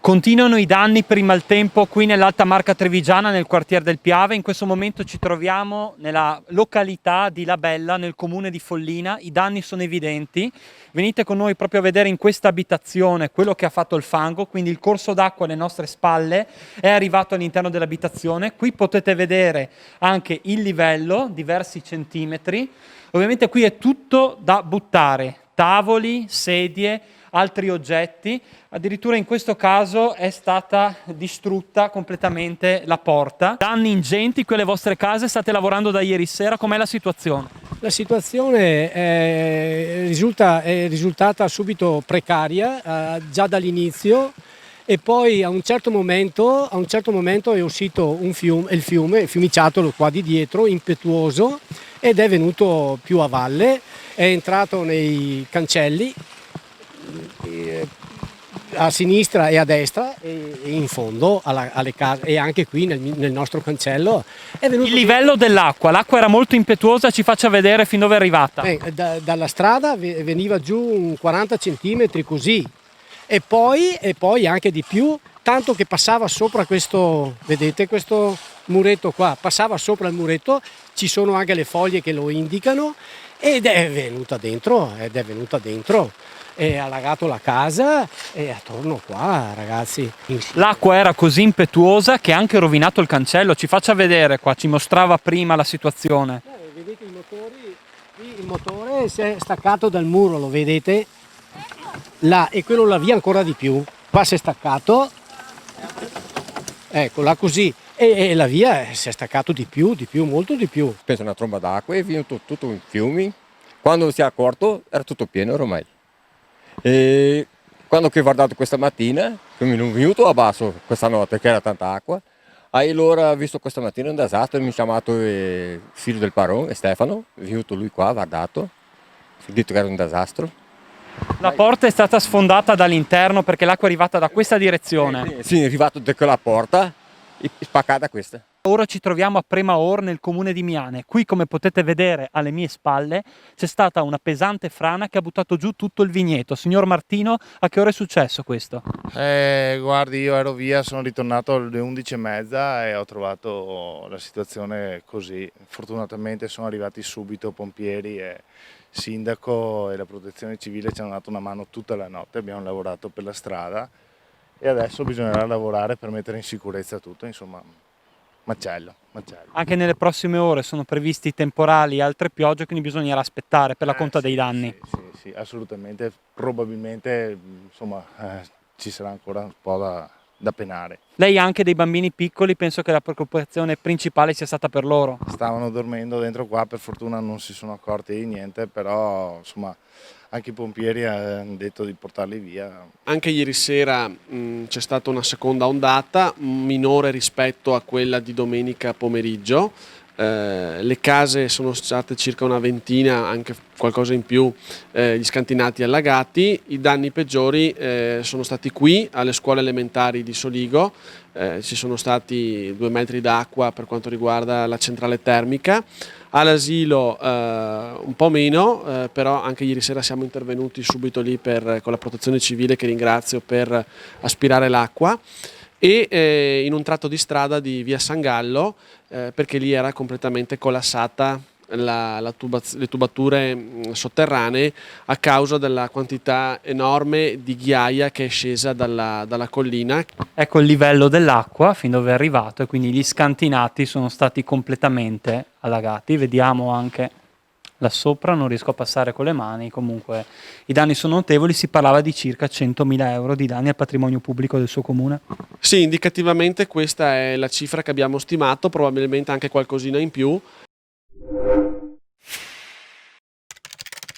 Continuano i danni per il maltempo qui nell'Alta Marca Trevigiana, nel quartiere del Piave. In questo momento ci troviamo nella località di Labella, nel comune di Follina. I danni sono evidenti. Venite con noi proprio a vedere in questa abitazione quello che ha fatto il fango, quindi il corso d'acqua alle nostre spalle è arrivato all'interno dell'abitazione. Qui potete vedere anche il livello, diversi centimetri. Ovviamente qui è tutto da buttare, tavoli, sedie, altri oggetti. Addirittura in questo caso è stata distrutta completamente la porta. Danni ingenti qui alle vostre case, state lavorando da ieri sera, com'è la situazione? La situazione è risultata subito precaria già dall'inizio, e poi a un certo momento è uscito il fiumiciattolo qua di dietro, impetuoso, ed è venuto più a valle, è entrato nei cancelli a sinistra e a destra e in fondo alle case, e anche qui nel nostro cancello è venuto. Il livello dell'acqua, l'acqua era molto impetuosa, ci faccia vedere fin dove è arrivata. Dalla strada veniva giù un 40 centimetri così, e poi anche di più, tanto che passava sopra questo, vedete, questo muretto qua, passava sopra il muretto, ci sono anche le foglie che lo indicano, ed è venuta dentro e ha allagato la casa e attorno qua, ragazzi. L'acqua era così impetuosa che ha anche rovinato il cancello. Ci faccia vedere qua, ci mostrava prima la situazione. Vedete i motori? Qui il motore si è staccato dal muro, lo vedete? Là, e quello là via ancora di più. Qua si è staccato, ecco là così, e la via si è staccato di più, molto di più. Penso una tromba d'acqua e via tutto in fiumi. Quando si è accorto era tutto pieno ormai. E quando ho guardato questa mattina, che mi è venuto a basso questa notte, che era tanta acqua, allora ho visto questa mattina un disastro, mi ha chiamato il figlio del Paron, Stefano, è venuto lui qua, ha guardato, ha detto che era un disastro. La porta è stata sfondata dall'interno perché l'acqua è arrivata da questa direzione. Sì, è arrivato da quella porta e spaccata questa. Ora ci troviamo a Premaor nel comune di Miane. Qui, come potete vedere alle mie spalle, c'è stata una pesante frana che ha buttato giù tutto il vigneto. Signor Martino, a che ora è successo questo? Guardi, io ero via, sono ritornato alle 11:30 e ho trovato la situazione così. Fortunatamente sono arrivati subito pompieri e sindaco e la protezione civile ci hanno dato una mano tutta la notte, abbiamo lavorato per la strada e adesso bisognerà lavorare per mettere in sicurezza tutto, insomma. Macello. Anche nelle prossime ore sono previsti temporali e altre piogge, quindi bisognerà aspettare per la conta dei danni. Sì, assolutamente. Probabilmente insomma, ci sarà ancora un po' da penare. Lei ha anche dei bambini piccoli, penso che la preoccupazione principale sia stata per loro. Stavano dormendo dentro qua, per fortuna non si sono accorti di niente, però insomma anche i pompieri hanno detto di portarli via. Anche ieri sera c'è stata una seconda ondata, minore rispetto a quella di domenica pomeriggio. Le case sono state circa una ventina, anche qualcosa in più, gli scantinati allagati. I danni peggiori sono stati qui alle scuole elementari di Soligo, ci sono stati 2 metri d'acqua per quanto riguarda la centrale termica. All'asilo un po' meno, però anche ieri sera siamo intervenuti subito lì con la protezione civile, che ringrazio, per aspirare l'acqua, e in un tratto di strada di via San Gallo, perché lì era completamente collassata le tubature sotterranee a causa della quantità enorme di ghiaia che è scesa dalla collina. Ecco il livello dell'acqua fin dove è arrivato, e quindi gli scantinati sono stati completamente allagati. Vediamo anche là sopra, non riesco a passare con le mani, comunque i danni sono notevoli. Si parlava di circa 100.000 euro di danni al patrimonio pubblico del suo comune. Sì, indicativamente questa è la cifra che abbiamo stimato, probabilmente anche qualcosina in più.